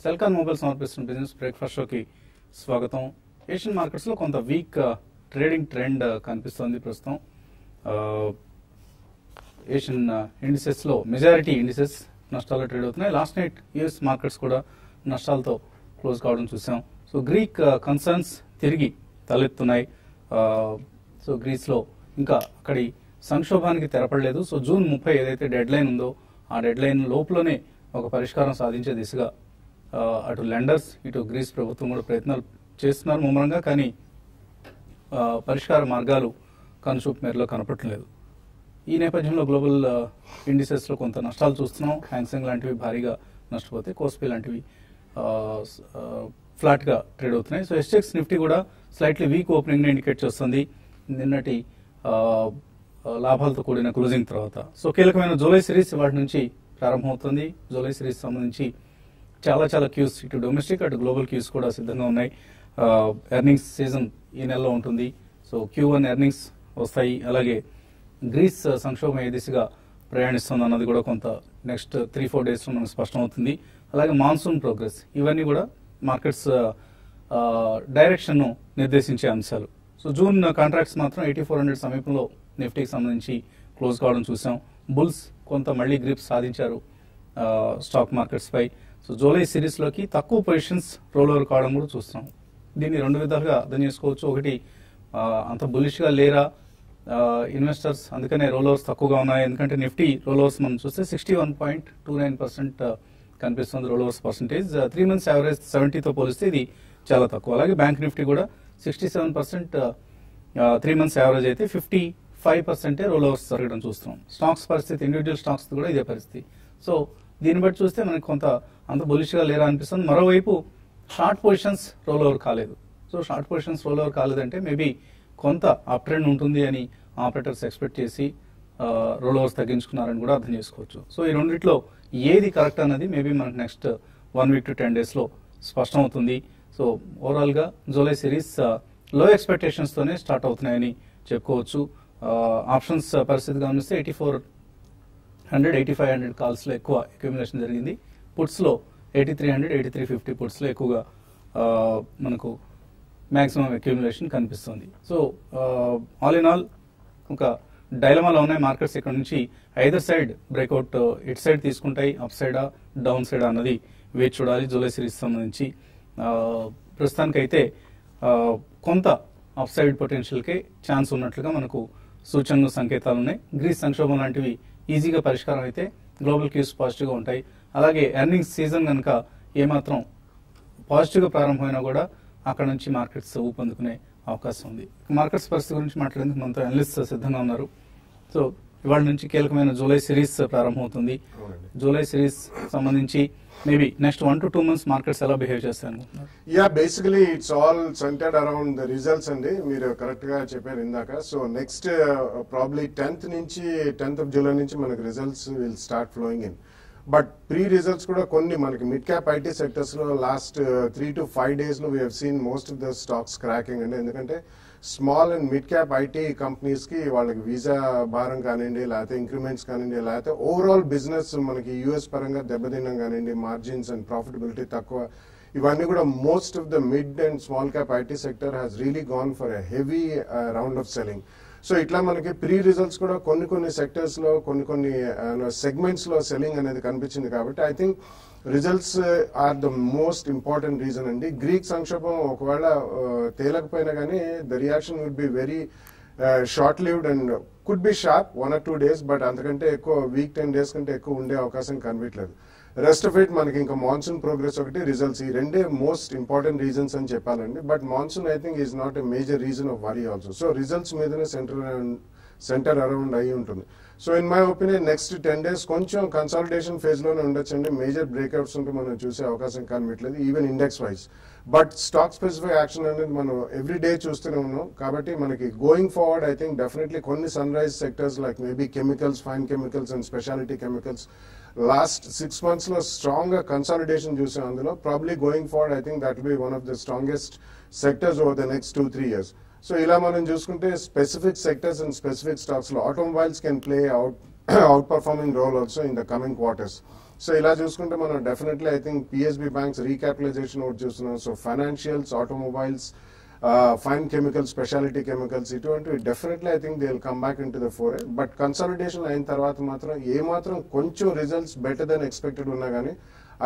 Celkon mobile సమర్పిస్తున్న business breakfast షోకి స్వాగతం. ఏషియన్ మార్కెట్స్ లో కొంత వీక్ ట్రేడింగ్ ట్రెండ్ కనిపిస్తోంది ప్రస్తుతం. ఏషియన్ ఇండిసెస్ లో మెజారిటీ ఇండిసెస్ నష్టాల్లో ట్రేడ్ అవుతున్నాయి. లాస్ట్ నైట్ యుఎస్ మార్కెట్స్ కూడా నష్టాలతో క్లోజ్ కావడం చూసాం. సో గ్రీక్ కన్సర్న్స్ తిరిగి తలెత్తున్నాయి. సో గ్రీస్ లో ఇంకా అక్కడి సంక్షోభానికి తెరపడలేదు. సో జూన్ 30 ఏదైతే డెడ్ లైన్ ఉందో ఆ డెడ్ లైన్ లోపలనే ఒక పరిష్కారం సాధించే దిశగా అటు లెండర్స్ ఇటు గ్రీస్ ప్రభుత్వం కూడా ప్రయత్నాలు చేస్తున్నారు ముమ్మరంగా. కానీ పరిష్కార మార్గాలు కనుచూపు మేరలో కనపడలేదు. ఈ నేపథ్యంలో గ్లోబల్ ఇండిసెస్ లో కొంత నష్టాలు చూస్తున్నాం. హ్యాంగ్సెంగ్ లాంటివి భారీగా నష్టపోతే కోస్పీ లాంటివి ఫ్లాట్ గా ట్రేడ్ అవుతున్నాయి. సో ఎస్టెక్స్ నిఫ్టీ కూడా స్లైట్లీ వీక్ ఓపెనింగ్ ని ఇండికేట్ చేస్తుంది నిన్నటి లాభాలతో కూడిన క్లోజింగ్ తర్వాత. సో కీలకమైన జూలై సిరీస్ వాటి నుంచి ప్రారంభమవుతుంది. జూలై సిరీస్ సంబంధించి చాలా క్యూస్ ఇటు డొమెస్టిక్ అటు గ్లోబల్ క్యూస్ కూడా సిద్ధంగా ఉన్నాయి. ఎర్నింగ్స్ సీజన్ ఈ నెలలో ఉంటుంది. సో Q1 ఎర్నింగ్స్ వస్తాయి. అలాగే గ్రీస్ సంక్షోభం ఏ దిశగా ప్రయాణిస్తుంది అన్నది కూడా కొంత నెక్స్ట్ 3-4 డేస్ లో మనకు స్పష్టం అవుతుంది. అలాగే మాన్సూన్ ప్రోగ్రెస్ ఇవన్నీ కూడా మార్కెట్స్ డైరెక్షన్ ను నిర్దేశించే అంశాలు. సో జూన్ కాంట్రాక్ట్స్ మాత్రం 8400 సమీపంలో నిఫ్టీకి సంబంధించి క్లోజ్ కావడం చూసాం. బుల్స్ కొంత మళ్లీ గ్రిప్ సాధించారు స్టాక్ మార్కెట్స్ పై. సో జూలై సిరీస్ లోకి తక్కువ పొజిషన్స్ రోల్ ఓవర్ కావడం కూడా చూస్తున్నాం. దీన్ని రెండు విధాలుగా అర్థం చేసుకోవచ్చు. ఒకటి అంత బులిష్ గా లేరా ఇన్వెస్టర్స్, అందుకనే రోల్ ఓవర్స్ తక్కువగా ఉన్నాయి. ఎందుకంటే నిఫ్టీ రోల్ ఓవర్స్ మనం చూస్తే 61.29% కనిపిస్తుంది roll overs percentage. 3 months average 70తో పోలిస్తే ఇది చాలా తక్కువ. అలాగే బ్యాంక్ నిఫ్టీ కూడా 67%, 3 months యావరేజ్ అయితే 55% రోల్ ఓవర్స్ జరగడం చూస్తున్నాం. స్టాక్స్ పరిస్థితి ఇండివిజువల్ స్టాక్స్ కూడా ఇదే పరిస్థితి. సో దీన్ని బట్టి చూస్తే మనకి కొంత అంత బులిష్ గా లేరా అనిపిస్తుంది. మరోవైపు షార్ట్ పొజిషన్స్ రోల్ ఓవర్ కాలేదు. So short positions roll over కాలేదంటే మేబీ కొంత అప్ ట్రెండ్ ఉంటుంది అని ఆపరేటర్స్ ఎక్స్పెక్ట్ చేసి రోల్ ఓవర్స్ తగ్గించుకున్నారని కూడా అర్థం చేసుకోవచ్చు. సో ఈ రెండిట్లో ఏది కరెక్ట్ అన్నది మేబీ మనకు నెక్స్ట్ 1 week to 10 days లో స్పష్టం అవుతుంది. సో ఓవరాల్ గా జూలై సిరీస్ లో ఎక్స్పెక్టేషన్స్ తోనే స్టార్ట్ అవుతున్నాయని చెప్పుకోవచ్చు. ఆప్షన్స్ పరిస్థితి గమనిస్తే 8400, 8500 కాల్స్ లో ఎక్కువ అక్యుములేషన్ జరిగింది. పుట్స్ లో 8300, 8350 పుట్స్ లో ఎక్కువగా మనకు మాక్సిమం అక్యుములేషన్ కనిపిస్తుంది. సో ఆల్ ఇన్ ఆల్ ఒక డైలమాలో ఉన్నాయి మార్కెట్స్. ఇక్కడ నుంచి either side breakout it side తీసుకుంటాయి, అప్ సైడా డౌన్ సైడా అన్నది వేచి చూడాలి. జూలై సిరీస్ సంబంధించి ప్రస్తుతానికైతే కొంత అప్ సైడ్ పొటెన్షియల్ కే ఛాన్స్ ఉన్నట్లుగా మనకు సూచనలు సంకేతాలు ఉన్నాయి. గ్రీస్ సంక్షోభం లాంటివి ఈజీగా పరిష్కారం అయితే గ్లోబల్ క్యూస్ పాజిటివ్ గా ఉంటాయి. అలాగే ఎర్నింగ్స్ సీజన్ కనుక ఏమాత్రం పాజిటివ్ గా ప్రారంభమైనా కూడా అక్కడ నుంచి మార్కెట్స్ ఊపందుకునే అవకాశం ఉంది. మార్కెట్స్ పరిస్థితి గురించి మాట్లాడేందుకు మనతో అనలిస్ట్ సిద్ధంగా ఉన్నారు. సో ఇవాళ నుంచి కీలకమైన జూలై సిరీస్ ప్రారంభమవుతుంది. జూలై సిరీస్ సంబంధించి maybe next 1 to 2 months markets ఎలా బిహేవ్ చేస్తాయి అనుకుంటున్నారు? Basically it's all centred around the results అండి. మీరు కరెక్ట్ గా చెప్పారు ఇందాక. So next probably 10th of July నుంచి మనకి results will start flowing in. But pre results కూడా కొన్ని మనకి మిడ్ క్యాప్ ఐటీ సెక్టర్స్ లో లాస్ట్ 3 to 5 days లో we have seen most of the stocks cracking అండి. ఎందుకంటే small and mid cap IT companies కి వాళ్ళకి వీసా భారం కానివ్వండి, లేకపోతే ఇంక్రిమెంట్స్ కానివ్వండి, లేకపోతే ఓవరాల్ బిజినెస్ మనకి యూఎస్ పరంగా దెబ్బతినం కానివ్వండి, మార్జిన్స్ అండ్ ప్రాఫిటబిలిటీ తక్కువ, ఇవన్నీ కూడా most of the mid and small cap IT sector has really gone for a heavy round of selling. So ఇట్లా మనకి ప్రీ రిజల్ట్స్ కూడా కొన్ని సెక్టర్స్ లో కొన్ని సెగ్మెంట్స్ లో సెల్లింగ్ అనేది కనిపించింది. కాబట్టి I think results are the most important reason అండి. గ్రీక్ సంక్షోభం ఒకవేళ తేలకపోయినా కానీ the reaction would be very short lived and could be sharp 1 or 2 days. But అంతకంటే ఎక్కువ వీక్ 10 days కంటే ఎక్కువ ఉండే అవకాశం కనిపించలేదు. రెస్ట్ ఆఫ్ ఇట్ మనకి ఇంకా మాన్సూన్ ప్రోగ్రెస్ ఒకటి, రిజల్ట్స్, ఈ రెండే మోస్ట్ ఇంపార్టెంట్ రీజన్స్ అని చెప్పాలండి. But monsoon I think is not a major reason of worry also. So results మీదనే సెంటర్ అరౌండ్ అయి ఉంటుంది. So in my opinion next 10 days కొంచెం కన్సాలిడేషన్ ఫేజ్ లోనే ఉండొచ్చండి. మేజర్ బ్రేక్అవుట్స్ ఉంటే మనం చూసే అవకాశం కనిపించలేదు even index wise. But stock specific action అనేది మనం ఎవ్రీ డే చూస్తూనే ఉన్నాం. కాబట్టి మనకి going forward I think definitely కొన్ని sunrise sectors like maybe chemicals, fine chemicals and speciality chemicals last 6 months లో స్ట్రాంగ్ గా కన్సాలిడేషన్ చూసాం. అందులో probably going forward I think that will be one of the strongest sectors over the next 2-3 years. So ఇలా మనం చూసుకుంటే specific sectors and specific stocks లో automobiles can play outperforming role also in the coming quarters. So ఇలా చూసుకుంటే మనం definitely I think PSB banks recapitalisation ఒకటి చూస్తున్నాం. So financials, automobiles, fine chemicals, speciality chemicals, ఇటువంటివి definitely I think they will come back in to the four. But consolidation అయిన తర్వాత మాత్రం ఏమాత్రం కొంచెం రిజల్ట్స్ బెటర్ దెన్ ఎక్స్పెక్టెడ్ ఉన్నా కానీ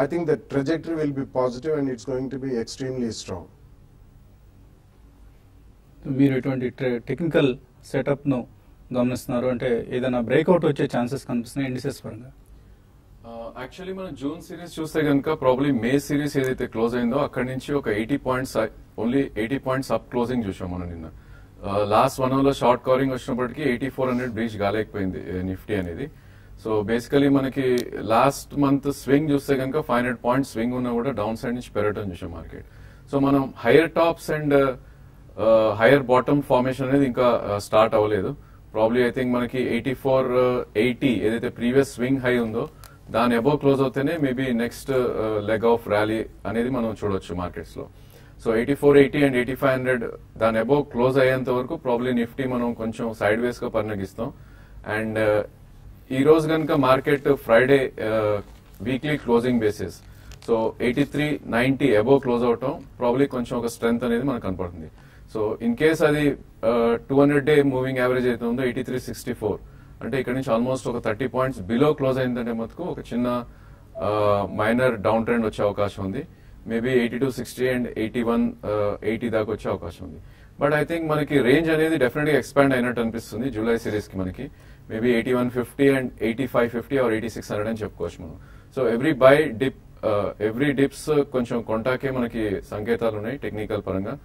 I think the trajectory will be positive and it's going to be extremely strong. మీరు ఎటువంటి technical setup ను గమనిస్తున్నారు అంటే ఏదైనా బ్రేక్అవుట్ వచ్చే ఛాన్సెస్ కనిపిస్తున్నాయి ఇండిసెస్ పరంగా? యాక్చువల్లీ మనం జూన్ సిరీస్ చూస్తే కనుక ప్రాబ్లీ మే సిరీస్ ఏదైతే క్లోజ్ అయిందో అక్కడి నుంచి ఒక 80 points, only 80 points up closing చూసాం మనం నిన్న. లాస్ట్ 1 అవర్లో షార్ట్ కవరింగ్ వచ్చినప్పటికీ 8400 బ్రీచ్ కాలేకపోయింది నిఫ్టీ అనేది. సో బేసికలీ మనకి లాస్ట్ మంత్ స్వింగ్ చూస్తే కనుక 500 పాయింట్స్ స్వింగ్ ఉన్నా కూడా డౌన్ సైడ్ నుంచి పెరగటం చూసాం మార్కెట్. సో మనం hire tops and higher bottom formation అనేది ఇంకా స్టార్ట్ అవ్వలేదు. ప్రాబ్లీ ఐ థింక్ మనకి 8480 ఏదైతే ప్రీవియస్ స్వింగ్ హై ఉందో దాని అబోవ్ క్లోజ్ అవుతేనే maybe next leg of rally అనేది మనం చూడొచ్చు మార్కెట్స్ లో. సో 8480 అండ్ 8500 దాని అబోవ్ క్లోజ్ అయ్యేంత వరకు ప్రాబ్లీ నిఫ్టీ మనం కొంచెం సైడ్ వేస్ గా పరిగణిస్తాం. అండ్ ఈ రోజు కనుక market Friday weekly closing basis so 8390 above close అవటం ప్రాబ్లీ కొంచెం ఒక స్ట్రెంత్ అనేది మనకు కనపడుతుంది. సో ఇన్ కేస్ అది 200-day మూవింగ్ యావరేజ్ అయితే ఉందో 8364 అంటే ఇక్కడ నుంచి ఆల్మోస్ట్ ఒక 30 పాయింట్స్ బిలో క్లోజ్ అయిందంటే మటుకు ఒక చిన్న మైనర్ డౌన్ ట్రెండ్ వచ్చే అవకాశం ఉంది. మేబీ 8260 అండ్ 8180 దాకా వచ్చే అవకాశం ఉంది. బట్ ఐ థింక్ మనకి రేంజ్ అనేది డెఫినెట్ గా ఎక్స్పాండ్ అయినట్టు అనిపిస్తుంది జూలై సిరీస్ కి. మనకి మేబీ 8150 అండ్ 8550 ఆర్ 8600 అని చెప్పుకోవచ్చు మనం. సో ఎవ్రీ డిప్స్ కొంచెం కొంటాకే మనకి సంకేతాలు ఉన్నాయి టెక్నికల్ పరంగా.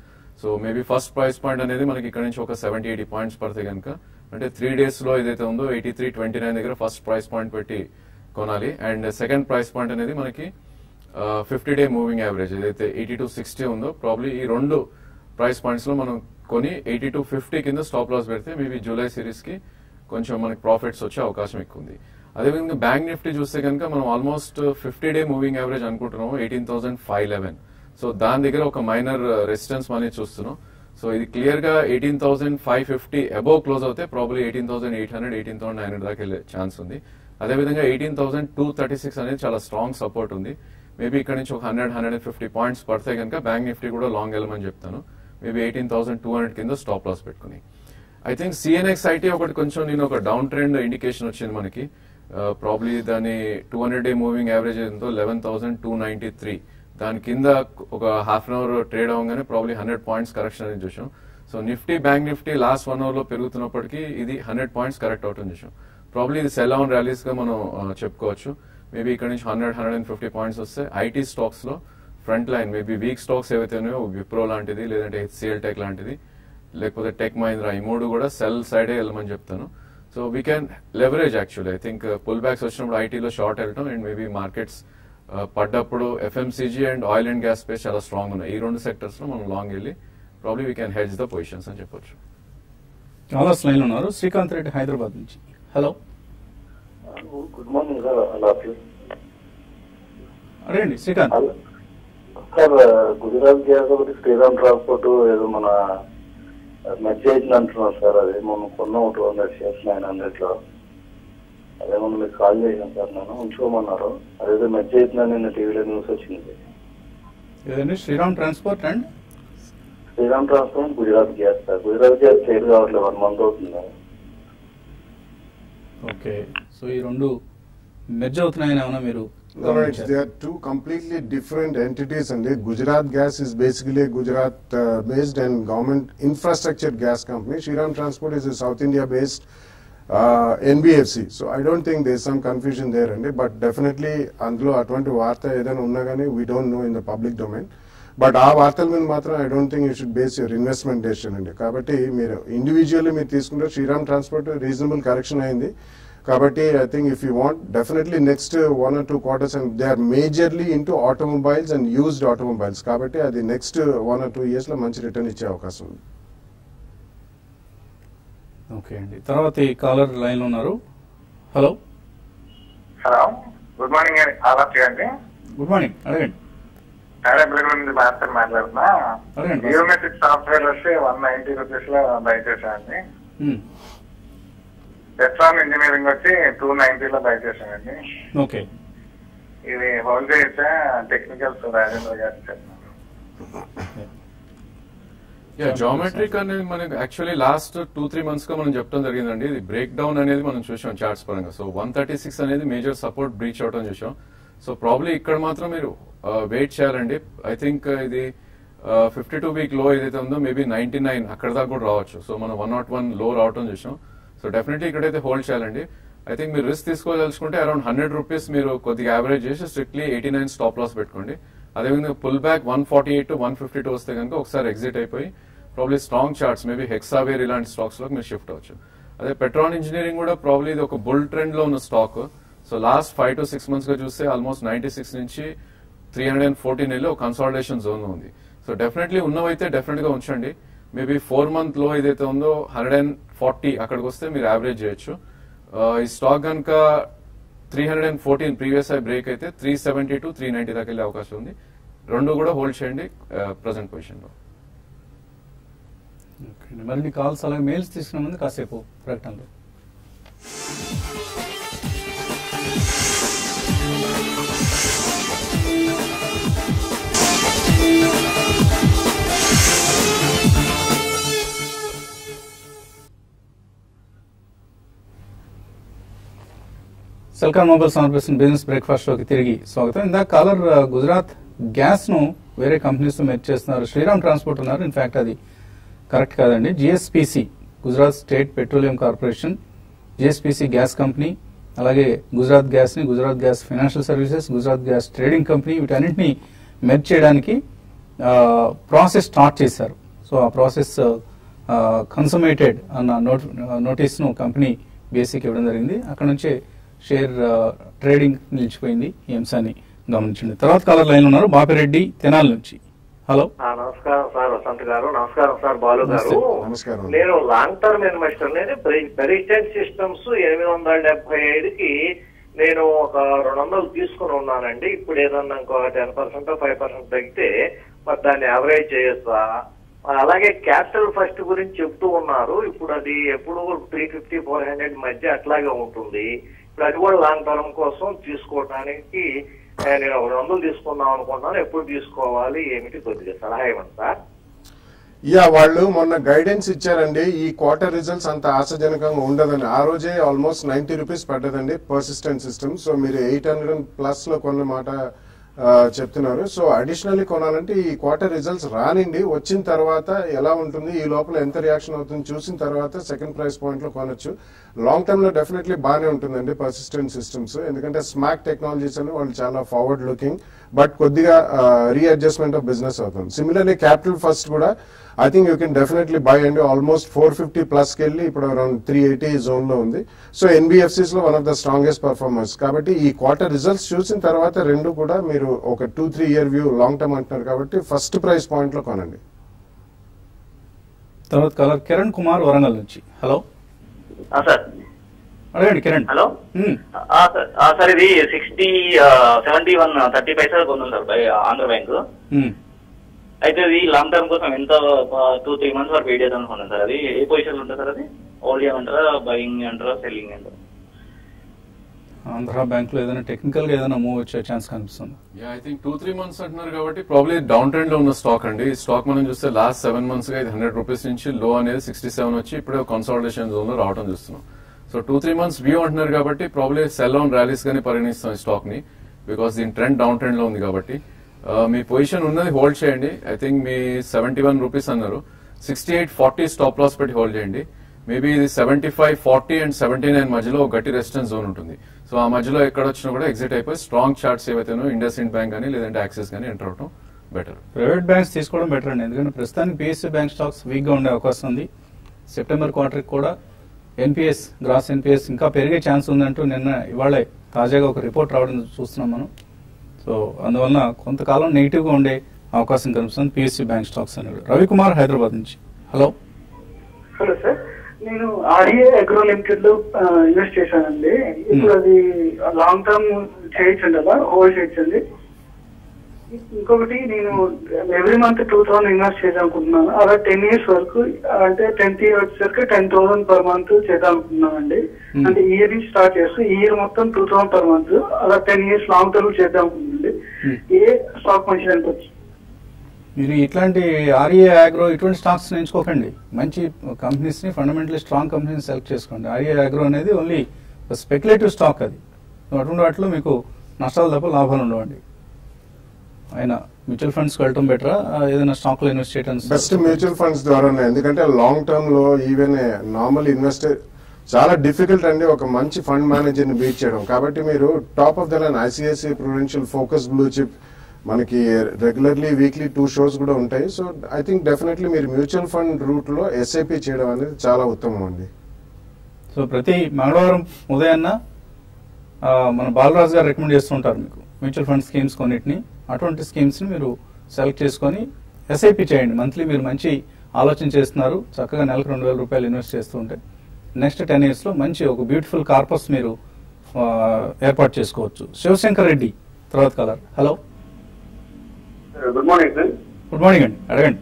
So maybe first price point అనేది మనకి ఇక్కడ నుంచి ఒక 70-80 పాయింట్స్ పడితే కనుక అంటే 3 days లో ఏదైతే ఉందో 8329 దగ్గర ఫస్ట్ ప్రైస్ పాయింట్ పెట్టి కొనాలి. అండ్ సెకండ్ ప్రైస్ పాయింట్ అనేది మనకి 50-day మూవింగ్ యావరేజ్ ఏదైతే 8260 ఉందో ప్రాబ్లీ ఈ 2 ప్రైస్ పాయింట్స్ లో మనం కొని 8250 కింద స్టాప్ లాస్ పెడితే మేబీ జూలై సిరీస్ కి కొంచెం మనకి ప్రాఫిట్స్ వచ్చే అవకాశం ఎక్కువ ఉంది. అదేవిధంగా బ్యాంక్ నిఫ్టీ చూస్తే కనుక మనం ఆల్మోస్ట్ 50-day మూవింగ్ యావరేజ్ అనుకుంటున్నాము 18,511. సో దాని దగ్గర ఒక మైనర్ రెసిస్టెన్స్ అనేది చూస్తున్నాం. సో ఇది క్లియర్ గా 18,550 అబోవ్ క్లోజ్ అవుతే ప్రాబ్లీ 18,800, 18,900 దాకా వెళ్ళే ఛాన్స్ ఉంది. అదేవిధంగా 18,236 అనేది చాలా స్ట్రాంగ్ సపోర్ట్ ఉంది. మేబీ ఇక్కడ నుంచి ఒక 100-150 పాయింట్స్ పడితే కనుక బ్యాంక్ నిఫ్టీ కూడా లాంగ్ వెళ్ళమని చెప్తాను. మేబీ 18,200 కింద స్టాప్ లాస్ పెట్టుకుని. ఐ థింక్ సిఎన్ఎక్స్ ఐటీ ఒకటి కొంచెం నేను ఒక డౌన్ ట్రెండ్ ఇండికేషన్ వచ్చింది మనకి. ప్రాబ్లీ దాని 200-day మూవింగ్ యావరేజ్ ఏందో 11,293 దాని కింద ఒక హాఫ్ అన్ అవర్ ట్రేడ్ అవ్వగానే ప్రాబ్లీ 100 పాయింట్స్ కరెక్షన్ అనేది చూసాం. So Nifty bank Nifty last 1 hour లో పెరుగుతున్నప్పటికీ ఇది 100 పాయింట్స్ కరెక్ట్ అవటం చూసాం. ప్రాబ్లీ ఇది సెల్ ఆన్ ర్యాలీస్ గా మనం చెప్పుకోవచ్చు. మేబీ ఇక్కడ నుంచి 100-150 పాయింట్స్ వస్తే ఐటీ స్టాక్స్ లో front line maybe week stocks ఏవైతే ఉన్నాయో విప్రో లాంటిది లేదంటే హెచ్సిఎల్ టెక్ లాంటిది లేకపోతే టెక్ మహీంద్రా ఈ 3 కూడా సెల్ సైడే వెళ్ళమని చెప్తాను. So we can leverage actually I think pull backs వచ్చినప్పుడు ఐటీలో షార్ట్ వెళ్ళటం అండ్ మేబీ మార్కెట్స్ పడ్డప్పుడు FMCG and oil and gas space చాలా స్ట్రాంగ్ ఉన్నాయి. ఈ 2 సెక్టర్స్ లో మనం లాంగ్ వెళ్ళి probably we can hedge the positions అని చెప్పొచ్చు. చాలా లైన్ ఉన్నారు. శ్రీకాంత్ రెడ్డి హైదరాబాద్ నుంచి. Hello, good morning sir. అలా అడగండి శ్రీకాంత్. సార్ గుజరాత్ గ్యాస్ ఒకటి శ్రీరామ్ ట్రాన్స్పోర్ట్ ఏదో మన మెర్జ్ అయింది అంటున్నారు సార్. అది మనం కొన్నాం 200 shares 900 అదేమన్నా మీకు కాల్ చేశాను సార్. నేను ఉంచుకోమన్నారు. అదేదో మెర్జ్ అవుతుందని నిన్న టీవీలో న్యూస్ వచ్చింది. ఏదండి Shriram transport and Shriram transport Gujarat gas sir. Gujarat gas trade కావట్లేదు 1 month అవుతుంది. ఓకే, సో ఈ 2 మెర్జ్ అవుతున్నాయని ఏమన్నా మీరు? No, they are 2 completely different entities, and Gujarat Gas is basically a Gujarat based and government infrastructure gas company. Shriram Transport is a South India based NBFC. So I don't think there is some confusion there, but definitely అందులో అటువంటి వార్త ఏదైనా ఉన్నా కానీ we don't know in the public domain. But ఆ వార్తల మీద మాత్రం I don't think you should base your investment decision అండి. కాబట్టి మీరు ఇండివిజువల్లీ మీరు తీసుకుంటే శ్రీరామ్ ట్రాన్స్పోర్ట్ రీజనబుల్ కరెక్షన్ అయింది. కాబట్టి I think if you want definitely next 1 or 2 quarters and they are majorly into automobiles and used automobiles. కాబట్టి అది next 1 or 2 years లో మంచి రిటర్న్ ఇచ్చే అవకాశం ఉంది. ఓకే అండి, తర్వాత ఈ కాలర్ లైన్ లో ఉన్నారు. హలో హలో, గుడ్ మార్నింగ్ అండి. గుడ్ మార్నింగ్, అడగండి. నుంచి మాట్లాడుతున్నా. జియోమెట్రిక్ సాఫ్ట్వేర్ వచ్చి 190 rupees లో బై చేశానండి. టెస్ట్రాన్ ఇంజనీరింగ్ వచ్చి 290 లో బై చేశానండి. ఓకే, ఇది హోల్డ్ చేయొచ్చా? టెక్నికల్స్ రాజేంద్ర గారు చెప్తున్నారు. జామెట్రిక్ అనేది మనకి యాక్చువల్లీ లాస్ట్ 2-3 months గా మనం చెప్పడం జరిగిందండి. ఇది బ్రేక్ డౌన్ అనేది మనం చూసాం చార్ట్స్ పరంగా. సో 136 అనేది మేజర్ సపోర్ట్ బ్రీచ్ అవటం చూసాం. సో ప్రాబ్లీ ఇక్కడ మాత్రం మీరు వెయిట్ చేయాలండి. ఐ థింక్ ఇది 52 week లో ఏదైతే ఉందో మేబీ 99 అక్కడ దాకా కూడా రావచ్చు. సో మనం 101 లో రావటం చూసాం. సో డెఫినెట్లీ ఇక్కడైతే హోల్డ్ చేయాలండి. ఐ థింక్ మీరు రిస్క్ తీసుకోదలుచుకుంటే అరౌండ్ 100 రూపీస్ మీరు కొద్దిగా యావరేజ్ చేసి స్ట్రిక్ట్లీ 89 స్టాప్ లాస్ పెట్టుకోండి. అదేవిధంగా పుల్ బ్యాక్ 148 to 152 వస్తే కనుక ఒకసారి ఎగ్జిట్ అయిపోయి probably strong charts maybe Hexaware ఇలాంటి స్టాక్స్ లో మీరు షిఫ్ట్ అవచ్చు. అదే పెట్రాన్ ఇంజనీరింగ్ కూడా ప్రాబ్లీ ఇది ఒక బుల్ ట్రెండ్ లో ఉన్న stock. So last 5 to 6 months గా చూస్తే ఆల్మోస్ట్ 96 నుంచి 314 వెళ్ళి ఒక కన్సాలిడేషన్ జోన్ లో ఉంది. సో డెఫినెట్లీ ఉన్నవైతే డెఫినెట్ గా ఉంచండి. మేబీ 4 month లో ఏదైతే ఉందో 140 అక్కడికి వస్తే మీరు యావరేజ్ చేయొచ్చు. ఈ స్టాక్ కనుక 314 ప్రీవియస్ హై బ్రేక్ అయితే 370 to 390 దాకా వెళ్ళే అవకాశం ఉంది. రెండు కూడా హోల్డ్ చేయండి ప్రజెంట్ పొజిషన్ లో. మరిన్ని కాల్స్ అలాగే మెయిల్స్ తీసుకునే ముందు కాసేపు ప్రకటనలో. సెల్కాన్ మొబైల్ సమర్పిస్తున్న బిజినెస్ బ్రేక్ఫాస్ట్ షోకి తిరిగి స్వాగతం. ఇందాక కాలర్ గుజరాత్ గ్యాస్ ను వేరే కంపెనీస్ తో మెర్జ్ చేస్తున్నారు, శ్రీరామ్ ట్రాన్స్పోర్ట్ ఉన్నారు. ఇన్ఫాక్ట్ అది కరెక్ట్ కాదండి. GSPC Gujarat state petroleum corporation, GSPC gas company, అలాగే గుజరాత్ గ్యాస్ ని Gujarat gas financial services, Gujarat gas trading company వీటన్నింటినీ మెర్జ్ చేయడానికి ప్రాసెస్ స్టార్ట్ చేశారు. సో ఆ ప్రాసెస్ కన్సమేటెడ్ అన్న నోటీస్ ను కంపెనీ బేసిక్ ఇవ్వడం జరిగింది. అక్కడ నుంచే షేర్ ట్రేడింగ్ నిలిచిపోయింది. ఈ అంశాన్ని గమనించండి. తర్వాత కాలర్ లైన్ ఉన్నారు బాపిరెడ్డి తెనాలి నుంచి. హలో, నమస్కారం సార్ వసంత్ గారు. నమస్కారం సార్ బాలు గారు. నేను లాంగ్ టర్మ్ ఇన్వెస్టర్. నేను పెరిస్టెంట్ సిస్టమ్స్ 875కి నేను ఒక 200 తీసుకుని ఉన్నానండి. ఇప్పుడు ఏదన్నా ఇంకో 10% 5% తగ్గితే మరి దాన్ని యావరేజ్ చేయొచ్చా? అలాగే క్యాపిటల్ ఫస్ట్ గురించి చెప్తూ ఉన్నారు. ఇప్పుడు అది ఎప్పుడు 350-400 మధ్య అట్లాగే ఉంటుంది. ఇప్పుడు అది కూడా లాంగ్ టర్మ్ కోసం తీసుకోవడానికి నేను 100 తీసుకుందాం అనుకుంటున్నాను. ఎప్పుడు తీసుకోవాలి ఏమిటి కొద్దిగా సలహా ఇవ్వండి సార్. వాళ్ళు మొన్న గైడెన్స్ ఇచ్చారండి. ఈ క్వార్టర్ రిజల్ట్స్ అంత ఆశాజనకంగా ఉండదని. ఆ రోజే ఆల్మోస్ట్ 90 రూపీస్ పడ్డదండి పర్సిస్టెంట్ సిస్టమ్. సో మీరు 800+ లో కొన్న మాట చెప్తున్నారు. సో అడిషనల్లీ కొనాలంటే ఈ క్వార్టర్ రిజల్ట్స్ రానిండి, వచ్చిన తర్వాత ఎలా ఉంటుంది, ఈ లోపల ఎంత రియాక్షన్ అవుతుంది చూసిన తర్వాత సెకండ్ ప్రైస్ పాయింట్ లో కొనొచ్చు. లాంగ్ టర్మ్ లో డెఫినెట్లీ బాగానే ఉంటుందండి పర్సిస్టెంట్ సిస్టమ్స్. ఎందుకంటే స్మాక్ టెక్నాలజీస్ అని వాళ్ళు చాలా ఫార్వర్డ్ లుకింగ్, బట్ కొద్దిగా రీఅడ్జస్ట్మెంట్ ఆఫ్ బిజినెస్ అవుతుంది. సిమిలర్లీ క్యాపిటల్ ఫస్ట్ కూడా I think you can definitely by అండి. ఆల్మోస్ట్ 450+ కి వెళ్ళి ఇప్పుడు అరౌండ్ 380 జోన్ లో ఉంది. సో ఎన్బిఎఫ్సిస్ లో one of the strongest performers. కాబట్టి ఈ క్వార్టర్ రిజల్ట్స్ చూసిన తర్వాత రెండు కూడా మీరు ఒక 2-3 year వ్యూ లాంగ్ టర్మ్ అంటున్నారు కాబట్టి ఫస్ట్ ప్రైస్ పాయింట్ లో కొనండి. తర్వాత కాలర్ కిరణ్ కుమార్ వరంగల్ నుంచి. Hello sir. అడగండి కిరణ్. హలో సార్, ఇది 71.30 పైసలు కొన్నాం సార్ బై ఆంధ్ర బ్యాంక్. అయితే ఇది లాంగ్ టర్మ్ కోసం ఎంత 2-3 months వరకు వెయిట్ చేద్దాం అనుకున్నాను సార్. అది ఏ పొజిషన్ ఉంటుంది సార్? అది హోల్డ్ చేయమంటారా, బయింగ్ అంటారా, సెల్లింగ్ అంటారా? ఆంధ్ర బ్యాంక్ లో ఏదైనా టెక్నికల్ గా ఏదైనా మూవ్ వచ్చే ఛాన్స్ కనిపిస్తుంది. ఐ థింక్ 2-3 months అంటున్నారు కాబట్టి ప్రాబ్లీ డౌన్ ట్రెండ్ లో ఉన్న స్టాక్ అండి. ఈ స్టాక్ మనం చూస్తే లాస్ట్ 7 months గా ఇది 100 రూపీస్ నుంచి లో అనేది 67 వచ్చి ఇప్పుడే కన్సాలిడేషన్ జోన్ లో రావడం చూస్తున్నాం. సో 2-3 months వ్యూ అంటున్నారు కాబట్టి ప్రాబ్లీ సెల్ ఆన్ ర్యాలీస్ గానీ పరిగణిస్తాం ఈ స్టాక్ ని, బికాస్ దీని ట్రెండ్ డౌన్ ట్రెండ్ లో ఉంది కాబట్టి. మీ పొజిషన్ ఉన్నది హోల్డ్ చేయండి. ఐ థింక్ మీ 71 రూపీస్ అన్నారు, 68.40 స్టాప్ లాస్ పెట్టి హోల్డ్ చేయండి. మేబీ ఇది 75.40 and 79 మధ్యలో గట్టి రెసిస్టెన్స్ జోన్ ఉంటుంది. సో ఆ మధ్యలో ఎక్కడ వచ్చినా కూడా ఎగ్జిట్ అయిపోయి స్ట్రాంగ్ చార్ట్స్ ఏవైతేనో ఇండస్ ఇండ్ బ్యాంక్ కానీ లేదంటే యాక్సిస్ కానీ ఎంటర్ అవడం బెటర్. ప్రైవేట్ బ్యాంక్స్ తీసుకోవడం బెటర్ అండి, ఎందుకంటే ప్రస్తుతానికి పిఎస్యూ బ్యాంక్ స్టాక్స్ వీక్ గా ఉండే అవకాశం ఉంది. సెప్టెంబర్ క్వార్టర్ కూడా ఎన్పిఎస్, గ్రాస్ ఎన్పిఎస్ ఇంకా పెరిగే ఛాన్స్ ఉందంటూ ఇవాళ తాజాగా ఒక రిపోర్ట్ రావడం చూస్తున్నాం మనం. సో అందువల్ల కొంతకాలం నెగిటివ్ గా ఉండే అవకాశం కనిపిస్తుంది పిఎస్యూ బ్యాంక్ స్టాక్స్ అన్నాడు. రవికుమార్ హైదరాబాద్ నుంచి. హలో హలో సార్, నేను ఆర్ఏ అగ్రో లిమిటెడ్ లో ఇన్వెస్ట్ చేశానండి. ఇప్పుడు అది లాంగ్ టర్మ్ చేయొచ్చండి, అలా హోల్డ్ చేయొచ్చండి? ఇంకొకటి నేను ఎవ్రీ మంత్ 2000 ఇన్వెస్ట్ చేద్దాం అనుకుంటున్నాను. అలా 10 years వరకు, అంటే 10th year వచ్చేసరికి 10,000 per month చేద్దాం అనుకుంటున్నానండి. అంటే ఇయర్ నుంచి స్టార్ట్ చేస్తూ ఇయర్ మొత్తం 2000 per month, అలా 10 years లాంగ్ టర్మ్ చేద్దాం అనుకుంటుంది. ఏ స్టాక్ మంచిది అనుకోవచ్చు? మీరు ఇట్లాంటి ఆర్ఏ ఆగ్రో ఇటువంటి స్టాక్స్ ఎంచుకోకండి. మంచి కంపెనీస్ ని, ఫండమెంటలీ స్ట్రాంగ్ కంపెనీస్ సెలెక్ట్ చేసుకోండి. ఆర్ఏ ఆగ్రో అనేది ఓన్లీ స్పెక్యులేటివ్ స్టాక్. అది అటువంటి వాటిలో మీకు నష్టాలు తప్ప లాభాలు ఉండవండి. ఆయన మ్యూచువల్ ఫండ్స్ వెళ్ళటం బెటరా, ఏదైనా స్టాక్ లో ఇన్వెస్ట్ చేయడం బెస్ట్? మ్యూచువల్ ఫండ్స్ ద్వారానే. ఎందుకంటే లాంగ్ టర్మ్ లో ఈవెన్ నార్మల్ ఇన్వెస్టర్ చాలా డిఫికల్ట్ అండి ఒక మంచి ఫండ్ మేనేజర్ ని బీట్ చేయడం. కాబట్టి మీరు top of the line ICICI Prudential focus blue chip మనకి రెగ్యులర్లీ వీక్లీ 2 shows కూడా ఉంటాయి. సో ఐ థింక్ డెఫినెట్లీ మీరు మ్యూచువల్ ఫండ్ రూట్ లో ఎస్ఐపి చేయడం అనేది చాలా ఉత్తమం అండి. సో ప్రతి మంగళవారం ఉదయాన్న మన బాలరాజు గారు రికమెండ్ చేస్తుంటారు మీకు మ్యూచువల్ ఫండ్ స్కీమ్స్ కొన్నిటిని. అటువంటి స్కీమ్స్ ని మీరు సెలెక్ట్ చేసుకొని ఎస్ఐపి చేయండి. మంత్లీ మీరు మంచి ఆలోచన చేస్తున్నారు, చక్కగా నెలకు 2,000 రూపాయలు ఇన్వెస్ట్ చేస్తూ ఉంటే నెక్స్ట్ 10 years లో మంచి ఒక బ్యూటిఫుల్ కార్పస్ మీరు ఏర్పాటు చేసుకోవచ్చు. శివశంకర్ రెడ్డి తర్వాత colour. Hello, good morning sir. Good morning అండి, అడగండి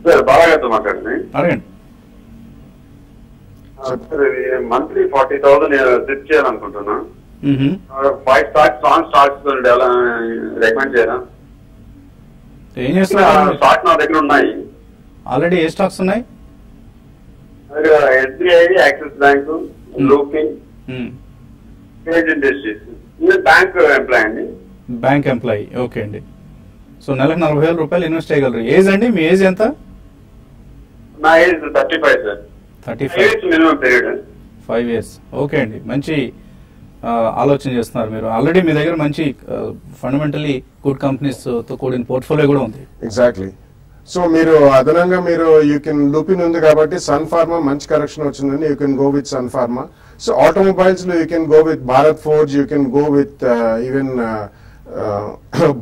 సార్. బాగా మాట్లాడండి, అడగండి సార్. మంత్లీ 40,000 సెట్ చేయాలనుకుంటున్నా. 5 stocks స్ట్రాంగ్ స్టాక్స్ రికమెండ్ చేయరా? ఏం చేస్తున్నారు? స్టాక్ నా దగ్గర ఉన్నాయి ఆల్రెడీ. ఏ స్టాక్స్ ఉన్నాయి? ఎస్బీఐ, యాక్సిస్ బ్యాంక్, లూపింగ్, పేజ్ ఇండస్ట్రీస్. బ్యాంక్ ఎంప్లాయ్ అండి. బ్యాంక్ ఎంప్లాయీ, ఓకే అండి. సో నెలకు 40,000 రూపాయలు ఇన్వెస్ట్ చేయగలరు. ఏజ్ అండి, మీ ఏజ్ ఎంత? నా age 35 sir. 35 minimum period. 5 years, okay అండి. మంచి ఆలోచన చేస్తున్నారు మీరు. ఆల్రెడీ మీ దగ్గర మంచి ఫండమెంటలీ గుడ్ కంపెనీస్ తో కూడిన పోర్ట్ఫోలియో కూడా ఉంది. ఎగ్జాక్ట్లీ. సో మీరు అదనంగా మీరు యూ కెన్ లూపిన్ ఉంది కాబట్టి సన్ ఫార్మా మంచి కరెక్షన్ వచ్చిందండి. You can go with Sun Pharma. So automobiles లో you can go with Bharat Forge, you can go with even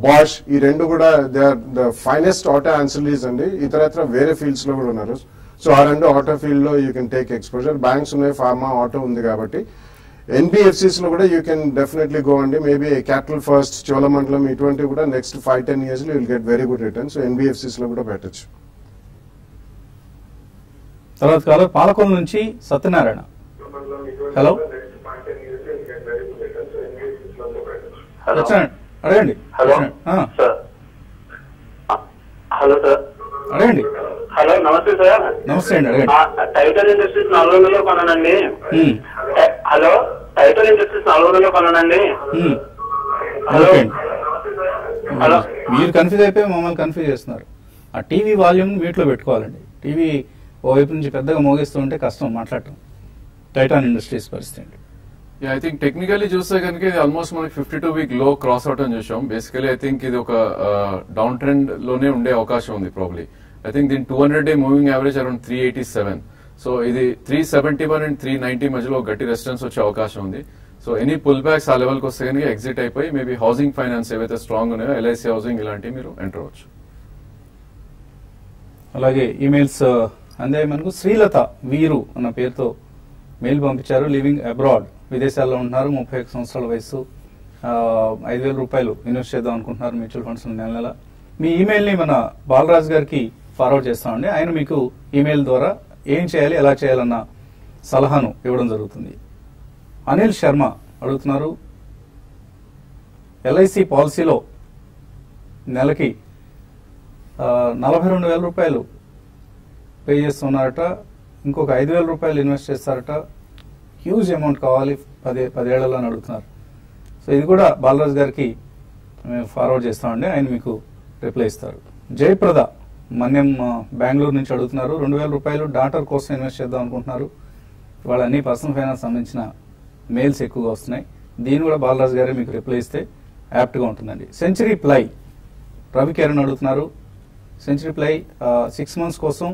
Bosch. ఈ రెండు కూడా they are the finest auto ancillaries అండి. ఇతరత్ర వేరే ఫీల్డ్స్ లో కూడా ఉన్నారు. సో ఆ రెండు ఆటో ఫీల్డ్ లో you can take exposure. Banks ఉన్నాయి, ఫార్మా, ఆటో ఉంది కాబట్టి ఎన్బిఎఫ్సిస్ లో కూడా యూ కెన్ డెఫినెట్లీ గో అండి. మేబీ క్యాపిటల్ ఫస్ట్, చోళమండలం ఇటువంటి కూడా నెక్స్ట్ 5-10 years లో will get very good returns. So NBFCs లో కూడా పెట్టచ్చు. తర్వాత కాలర్ పాలకొల్లు నుంచి సత్యనారాయణ. హలో, అడగండి. Hello sir. హలో సార్, అడగండి. హలో, నమస్తే సార్. నమస్తే అండి, అడగండి. టైటల్ ఇండస్ట్రీస్ 400లో కొన్నానండి. హలో, టైటల్ ఇండస్ట్రీస్ 400లో కొన్నానండి. Hello, hello. మీరు కన్ఫ్యూజ్ అయిపోయి మమ్మల్ని కన్ఫ్యూజ్ చేస్తున్నారు. ఆ టీవీ వాల్యూమ్ మ్యూట్ లో పెట్టుకోవాలండి. టీవీ ఓవైపు నుంచి పెద్దగా మోగిస్తూ ఉంటే కష్టం మాట్లాడటం. టైటాన్ ఇండస్ట్రీస్ పరిస్థితి. ఐ థింక్ టెక్నికల్లీ చూస్తే కనుక ఇది ఆల్మోస్ట్ మనకి 52-week లో క్రాస్ అవుట్ అని చూసాం. బేసికలీ ఐ థింక్ ఇది ఒక డౌన్ ట్రెండ్ లోనే ఉండే అవకాశం ఉంది ప్రాబ్లీ. ఐ థింక్ దీని 200-day moving average around 387. So ఇది 371 and 390 మధ్యలో గట్టి రెసిస్టెన్స్ వచ్చే అవకాశం ఉంది. సో ఎనీ పుల్ బ్యాక్స్ ఆ లెవెల్కి వస్తే కనుక ఎగ్జిట్ అయిపోయి మేబీ హౌసింగ్ ఫైనాన్స్ ఏవైతే స్ట్రాంగ్ ఉన్నాయో ఎల్ఐసి హౌసింగ్ ఇలాంటివి మీరు ఎంటర్ అవ్వచ్చు. అలాగే ఈమెయిల్స్ అందే మనకు శ్రీలత వీరు అన్న పేరుతో మెయిల్ పంపించారు. లివింగ్ అబ్రాడ్, విదేశాల్లో ఉంటున్నారు, 31 సంవత్సరాల వయసు, 5,000 రూపాయలు ఇన్వెస్ట్ చేద్దాం అనుకుంటున్నారు మ్యూచువల్ ఫండ్స్ నెల. మీ ఈమెయిల్ ని మన బాలరాజ్ గారికి ఫార్వర్డ్ చేస్తామండి. ఆయన మీకు ఈమెయిల్ ద్వారా ఏం చేయాలి, ఎలా చేయాలన్న సలహాను ఇవ్వడం జరుగుతుంది. అనిల్ శర్మ అడుగుతున్నారు, ఎల్ఐసి పాలసీలో నెలకి 42,000 రూపాయలు పే చేస్తున్నారట, ఇంకొక 5,000 రూపాయలు ఇన్వెస్ట్ చేస్తారట, హ్యూజ్ అమౌంట్ కావాలి 10 ఏళ్లలో అని అడుగుతున్నారు. సో ఇది కూడా బాలరాజ్ గారికి మేము ఫార్వర్డ్ చేస్తామండి, ఆయన మీకు రిప్లై ఇస్తారు. జయప్రద మన్యం బెంగళూరు నుంచి అడుగుతున్నారు, 2,000 రూపాయలు డాటర్ కోసం ఇన్వెస్ట్ చేద్దాం అనుకుంటున్నారు. వాళ్ళ అన్ని పర్సనల్ ఫైనాన్స్ సంబంధించిన మెయిల్స్ ఎక్కువగా వస్తున్నాయి. దీన్ని కూడా బాలరాజ్ గారే మీకు రిప్లై ఇస్తే యాప్ట్గా ఉంటుందండి. సెంచరీ ప్లై రవికిరణ్ అడుగుతున్నారు, సెంచరీ ప్లై 6 months కోసం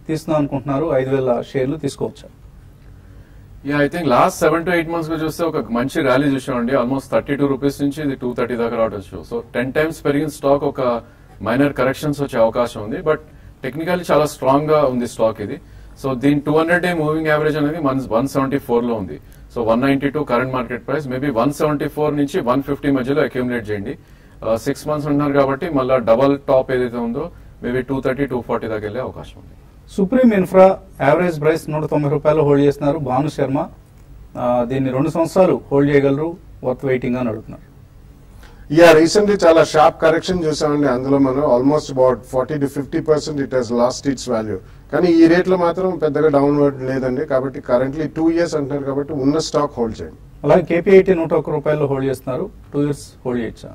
తీసుకుందాం అనుకుంటున్నారు, 5,000 షేర్లు తీసుకోవచ్చా? I think last 7 to 8 months గా చూస్తే ఒక మంచి ర్యాలీ చూసామండి. ఆల్మోస్ట్ 32 రూపీస్ నుంచి ఇది 230 దాకా రావచ్చు. సో 10 times పెరిగిన స్టాక్ ఒక మైనర్ కరెక్షన్స్ వచ్చే అవకాశం ఉంది. బట్ టెక్నికల్లీ చాలా స్ట్రాంగ్ గా ఉంది స్టాక్ ఇది. సో దీని 200-day మూవింగ్ యావరేజ్ అనేది 174 లో ఉంది. So 192 current market price, maybe 174 నుంచి 150 మధ్యలో అక్యూములేట్ చేయండి. 6 months ఉన్నారు కాబట్టి మళ్ళీ డబల్ టాప్ ఏదైతే ఉందో మేబీ 230, 240 దాకా వెళ్ళే అవకాశం ఉంది. సుప్రీం ఇన్ఫ్రా యావరేజ్ ప్రైస్ 190 రూపాయలు హోల్డ్ చేస్తున్నారు. భాను శర్మ దీన్ని 2 సంవత్సరాలు హోల్డ్ చేయగలరు, వర్త్ వెయిటింగ్ అని అడుగుతున్నారు. రీసెంట్లీ చాలా షార్ప్ కరెక్షన్ చూసామండి. అందులో మనం almost about 40 to 50% it has lost its value. కానీ ఈ రేట్ లో మాత్రం పెద్దగా డౌన్వర్డ్ లేదండి. కాబట్టి కరెంట్లీ 2 years అంటున్నారు కాబట్టి ఉన్న స్టాక్ హోల్డ్ చేయండి. అలాగే కేపీఐటీ 101 రూపాయలు హోల్డ్ చేస్తున్నారు, 2 years హోల్డ్ చేయొచ్చా?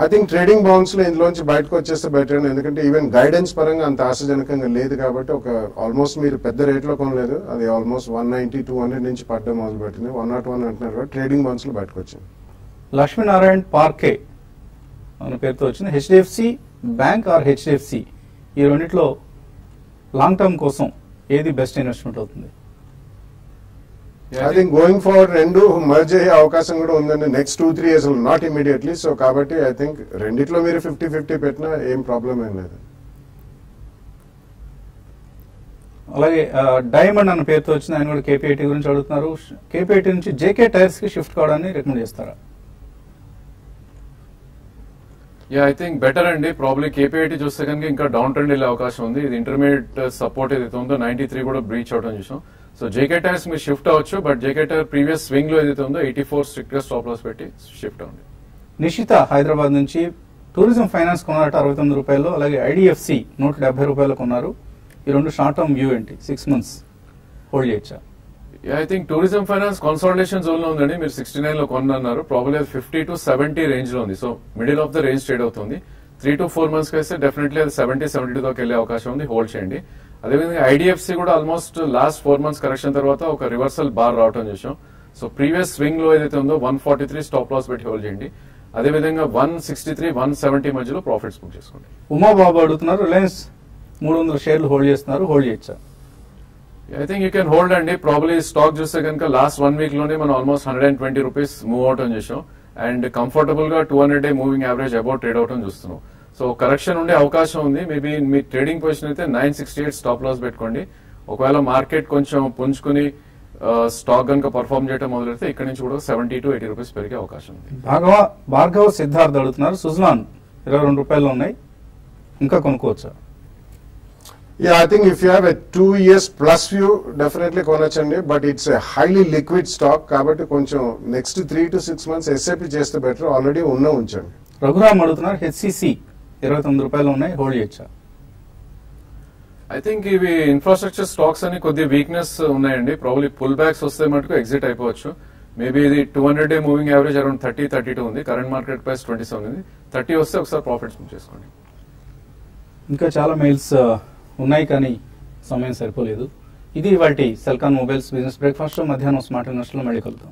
ఐ థింక్ ట్రేడింగ్ బౌన్స్ లో ఇందులోంచి బయటకు వచ్చేస్తే బెటర్ అండి. ఎందుకంటే ఈవెన్ గైడెన్స్ పరంగా అంత ఆశాజనకంగా లేదు కాబట్టి ఒక ఆల్మోస్ట్ మీరు పెద్ద రేట్ లో కొనలేదు. అది ఆల్మోస్ట్ 190, 200 నుంచి పడ్డం మొదలు పెట్టింది. 101 అంటున్నారు కాబట్టి ట్రేడింగ్ బౌన్స్ లో బయటకు వచ్చింది. లక్ష్మీనారాయణ పార్కే అనే పేరుతో వచ్చింది. హెచ్డిఎఫ్సి బ్యాంక్ ఆర్ హెచ్డిఎఫ్సి, ఈ రెండిట్లో లాంగ్ టర్మ్ కోసం ఏది బెస్ట్ ఇన్వెస్ట్మెంట్ అవుతుంది? ఐ థింక్ గోయింగ్ ఫార్వర్డ్ రెండు మర్జ్ అయ్యే అవకాశం కూడా ఉందండి next 2-3 years, not immediately. So కాబట్టి ఐ థింక్ రెండిట్లో మీరు 50-50 పెట్టినా ఏం ప్రాబ్లం ఏం లేదు. అలాగే డైమండ్ అన్న పేరుతో వచ్చింది, ఆయన కూడా కేపీఐటీ గురించి అడుగుతున్నారు. కేపీఐటీ నుంచి జేకే టైర్స్ కి షిఫ్ట్ కావడాన్ని రికమెండ్ చేస్తారా? ఐ థింక్ బెటర్ అండి. ప్రాబ్లీ కేపీఐటీ చూస్తే కనుక ఇంకా డౌన్ ట్రెండ్ వెళ్ళే అవకాశం ఉంది. ఇది ఇంటర్మీడియట్ సపోర్ట్ ఏదైతే ఉందో 93 కూడా బ్రీచ్ అవడం చూసాం. సో జేకే టైర్స్ మీరు షిఫ్ట్ అవ్వచ్చు, but JK tyre previous swing లో ఏదైతే ఉందో 84 స్ట్రిక్ట్ గా స్టాప్ లాస్ పెట్టి షిఫ్ట్ అవ్వండి. నిషిత హైదరాబాద్ నుంచి టూరిజం ఫైనాన్స్ కొన్నారట 69 రూపాయలు. అలాగే ఐడిఎఫ్సి 170 రూపాయలు కొన్నారు. ఈ రెండు షార్ట్ టర్మ్ వ్యూ ఏంటి? 6 months హోల్డ్ చేయొచ్చా? I think tourism finance consolidation zone లో ఉందండి. మీరు 69 లో కొన్నారు, ప్రాబ్లీ 50 to 70 రేంజ్ లో ఉంది. So middle of the range trade అవుతుంది. 3 to 4 months అయితే డెఫినెట్లీ అది 70-72 దాకా వెళ్ళే అవకాశం ఉంది, హోల్డ్ చేయండి. అదేవిధంగా ఐడిఎఫ్సి కూడా ఆల్మోస్ట్ లాస్ట్ 4 months కరెక్షన్ తర్వాత ఒక రివర్సల్ బార్ రావడం చూసాం. సో ప్రీవియస్ స్వింగ్ లో ఏదైతే ఉందో 143 స్టాప్ లాస్ పెట్టి హోల్డ్ చేయండి. అదేవిధంగా 163, 170 మధ్యలో ప్రాఫిట్స్ బుక్ చేసుకోండి. ఉమాబాబు అడుగుతున్నారు, రిలయన్స్ 300 షేర్లు హోల్డ్ చేస్తున్నారు, హోల్డ్ చేయొచ్చా? I think you can hold అండి. ప్రాబ్లీ స్టాక్ చూస్తే కనుక లాస్ట్ 1 week లోనే మనం ఆల్మోస్ట్ 120 రూపీస్ మూవ్ అవుట్ అని చేసాం. అండ్ కంఫర్టబుల్ గా 200-day moving average about trade out అని చూస్తున్నాం. సో కరెక్షన్ ఉండే అవకాశం ఉంది. మేబీ మీ ట్రేడింగ్ పొజిషన్ అయితే 968 స్టాప్ లాస్ పెట్టుకోండి. ఒకవేళ మార్కెట్ కొంచెం పుంజుకుని స్టాక్ కనుక పర్ఫార్మ్ చేయడం మొదలెడితే ఇక్కడ నుంచి కూడా 70 to 80 రూపీస్ పెరిగే అవకాశం ఉంది. భార్గవ సిద్ధార్థ్ అడుగుతున్నారు, సుజలాన్ 22 రూపాయలు ఉన్నాయి, ఇంకా కొనుక్కోవచ్చా? I think if you have a 2 years plus view, definitely కొనొచ్చండి. But it's a highly liquid stock కాబట్టి కొంచెం నెక్స్ట్ 3 to 6 months ఎస్ఐపి చేస్తే బెటర్. ఆల్రెడీ ఉంచండి. రఘురామ్ అడుగుతున్నారు, హెచ్సిసి 29 రూపాయలు ఉన్నాయి, హోల్డ్ చేయొచ్చా? ఐ థింక్ ఇవి ఇన్ఫ్రాస్ట్రక్చర్ స్టాక్స్ అని కొద్ది వీక్నెస్ ఉన్నాయండి. ప్రాబ్లీ పుల్ బ్యాక్స్ వస్తే మటుకు ఎగ్జిట్ అయిపోవచ్చు. మేబీ ఇది 200-day మూవింగ్ యావరేజ్ అరౌండ్ 30-32 ఉంది. కరెంట్ మార్కెట్ ప్రైస్ 27 ఉంది. 30 వస్తే ఒకసారి ప్రాఫిట్స్ బుక్ చేసుకోండి. ఇంకా చాలా మెయిల్స్ ఉన్నాయి కానీ సమయం సరిపోలేదు. ఇది ఇవాల్టి సెల్కాన్ మొబైల్స్ బిజినెస్ బ్రేక్ఫాస్ట్. మధ్యాహ్నం స్మార్ట్ ఇన్వెస్టర్ లో మళ్ళీ కలుద్దాం.